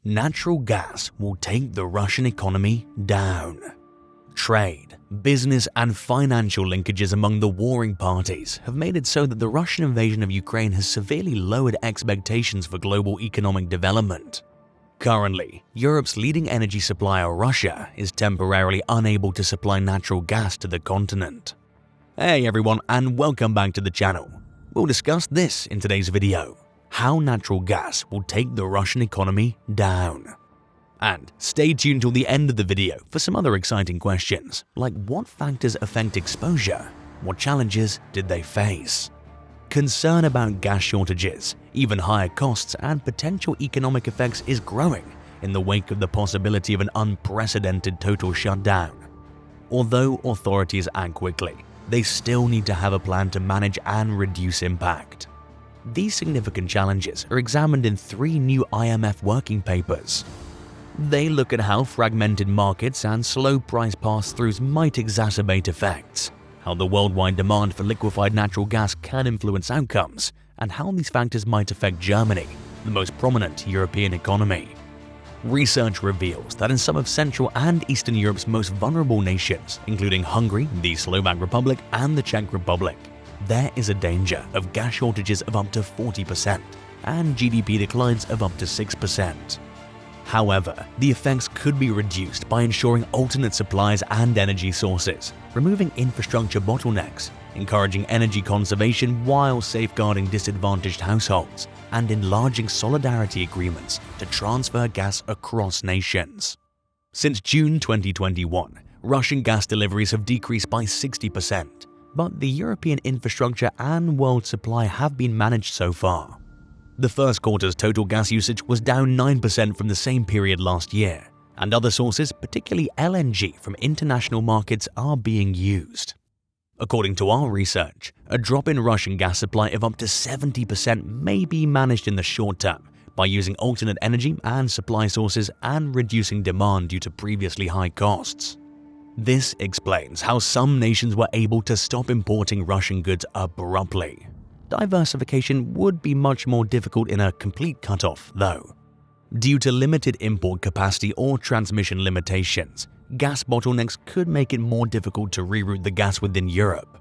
Natural gas will take the Russian economy down. Trade, business, and financial linkages among the warring parties have made it so that the Russian invasion of Ukraine has severely lowered expectations for global economic development. Currently, Europe's leading energy supplier, Russia, is temporarily unable to supply natural gas to the continent. Hey everyone, and welcome back to the channel. We'll discuss this in today's video: how natural gas will take the Russian economy down. And stay tuned till the end of the video for some other exciting questions, like what factors affect exposure? What challenges did they face? Concern about gas shortages, even higher costs, and potential economic effects is growing in the wake of the possibility of an unprecedented total shutdown. Although authorities act quickly, they still need to have a plan to manage and reduce impact. These significant challenges are examined in 3 new IMF working papers. They look at how fragmented markets and slow price pass-throughs might exacerbate effects, how the worldwide demand for liquefied natural gas can influence outcomes, and how these factors might affect Germany, the most prominent European economy. Research reveals that in some of Central and Eastern Europe's most vulnerable nations, including Hungary, the Slovak Republic, and the Czech Republic, there is a danger of gas shortages of up to 40% and GDP declines of up to 6%. However, the effects could be reduced by ensuring alternate supplies and energy sources, removing infrastructure bottlenecks, encouraging energy conservation while safeguarding disadvantaged households, and enlarging solidarity agreements to transfer gas across nations. Since June 2021, Russian gas deliveries have decreased by 60%, but the European infrastructure and world supply have been managed so far. The first quarter's total gas usage was down 9% from the same period last year, and other sources, particularly LNG from international markets, are being used. According to our research, a drop in Russian gas supply of up to 70% may be managed in the short term by using alternate energy and supply sources and reducing demand due to previously high costs. This explains how some nations were able to stop importing Russian goods abruptly. Diversification would be much more difficult in a complete cutoff, though. Due to limited import capacity or transmission limitations, gas bottlenecks could make it more difficult to reroute the gas within Europe.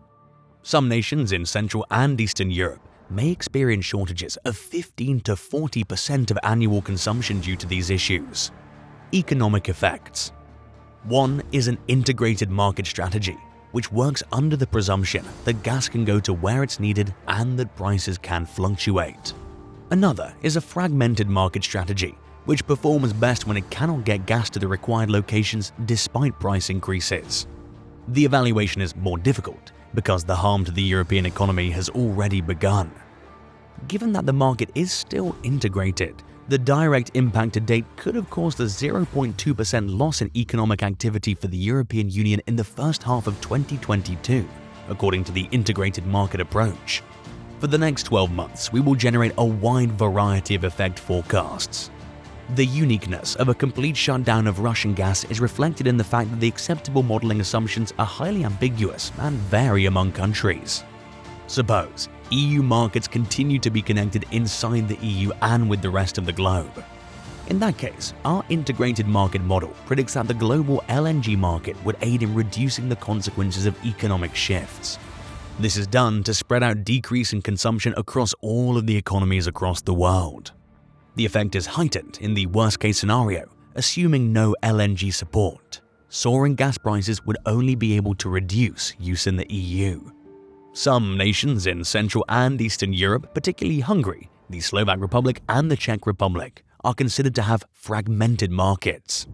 Some nations in Central and Eastern Europe may experience shortages of 15 to 40% of annual consumption due to these issues. Economic effects. One is an integrated market strategy, which works under the presumption that gas can go to where it's needed and that prices can fluctuate. Another is a fragmented market strategy, which performs best when it cannot get gas to the required locations despite price increases. The evaluation is more difficult because the harm to the European economy has already begun. Given that the market is still integrated, the direct impact to date could have caused a 0.2% loss in economic activity for the European Union in the first half of 2022, according to the integrated market approach. For the next 12 months, we will generate a wide variety of effect forecasts. The uniqueness of a complete shutdown of Russian gas is reflected in the fact that the acceptable modeling assumptions are highly ambiguous and vary among countries. Suppose EU markets continue to be connected inside the EU and with the rest of the globe. In that case, our integrated market model predicts that the global LNG market would aid in reducing the consequences of economic shifts. This is done to spread out decrease in consumption across all of the economies across the world. The effect is heightened in the worst-case scenario, assuming no LNG support. Soaring gas prices would only be able to reduce use in the EU. Some nations in Central and Eastern Europe, particularly Hungary, the Slovak Republic, and the Czech Republic, are considered to have fragmented markets.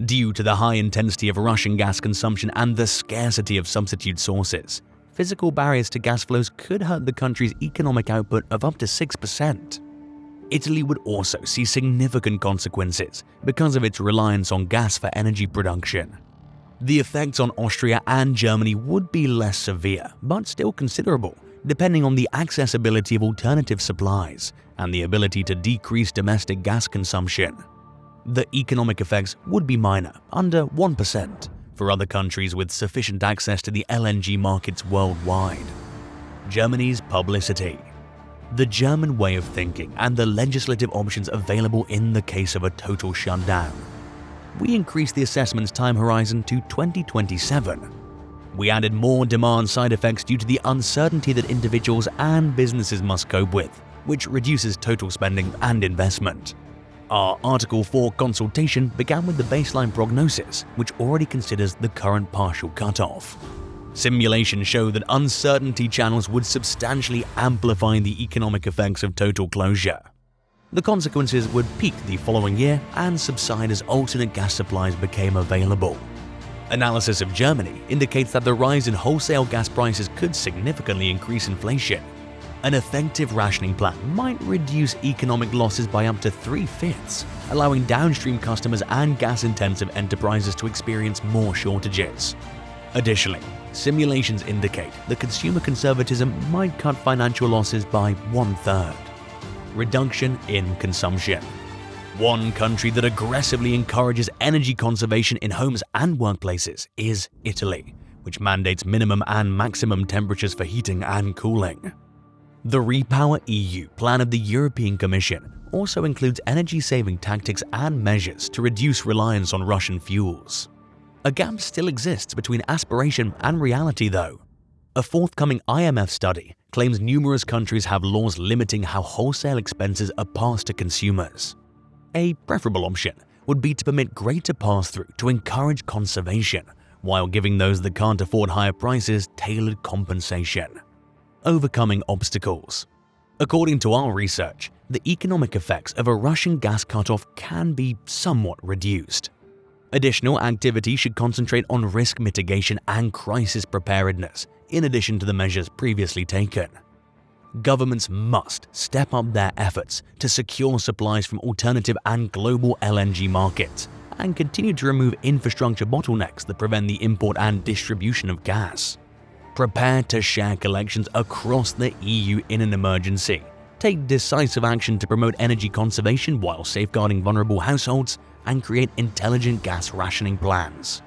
Due to the high intensity of Russian gas consumption and the scarcity of substitute sources, physical barriers to gas flows could hurt the country's economic output of up to 6%. Italy would also see significant consequences because of its reliance on gas for energy production. The effects on Austria and Germany would be less severe, but still considerable, depending on the accessibility of alternative supplies and the ability to decrease domestic gas consumption. The economic effects would be minor, under 1%, for other countries with sufficient access to the LNG markets worldwide. Germany's publicity. the German way of thinking and the legislative options available in the case of a total shutdown. We increased the assessment's time horizon to 2027. We added more demand side effects due to the uncertainty that individuals and businesses must cope with, which reduces total spending and investment. Our Article 4 consultation began with the baseline prognosis, which already considers the current partial cutoff. Simulations show that uncertainty channels would substantially amplify the economic effects of total closure. The consequences would peak the following year and subside as alternate gas supplies became available. Analysis of Germany indicates that the rise in wholesale gas prices could significantly increase inflation. An effective rationing plan might reduce economic losses by up to 3/5, allowing downstream customers and gas-intensive enterprises to experience more shortages. Additionally, simulations indicate that consumer conservatism might cut financial losses by 1/3. Reduction in consumption. One country that aggressively encourages energy conservation in homes and workplaces is Italy, which mandates minimum and maximum temperatures for heating and cooling. The Repower EU plan of the European Commission also includes energy-saving tactics and measures to reduce reliance on Russian fuels. A gap still exists between aspiration and reality, though. A forthcoming IMF study claims numerous countries have laws limiting how wholesale expenses are passed to consumers. A preferable option would be to permit greater pass-through to encourage conservation, while giving those that can't afford higher prices tailored compensation. Overcoming obstacles. According to our research, the economic effects of a Russian gas cutoff can be somewhat reduced. Additional activity should concentrate on risk mitigation and crisis preparedness, in addition to the measures previously taken. Governments must step up their efforts to secure supplies from alternative and global LNG markets and continue to remove infrastructure bottlenecks that prevent the import and distribution of gas. Prepare to share collections across the EU in an emergency. Take decisive action to promote energy conservation while safeguarding vulnerable households and create intelligent gas rationing plans.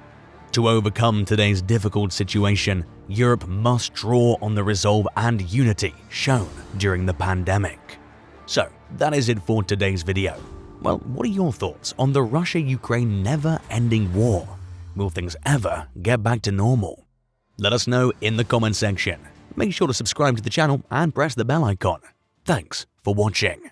To overcome today's difficult situation, Europe must draw on the resolve and unity shown during the pandemic. So, that is it for today's video. Well, what are your thoughts on the Russia-Ukraine never-ending war? Will things ever get back to normal? Let us know in the comment section. Make sure to subscribe to the channel and press the bell icon. Thanks for watching.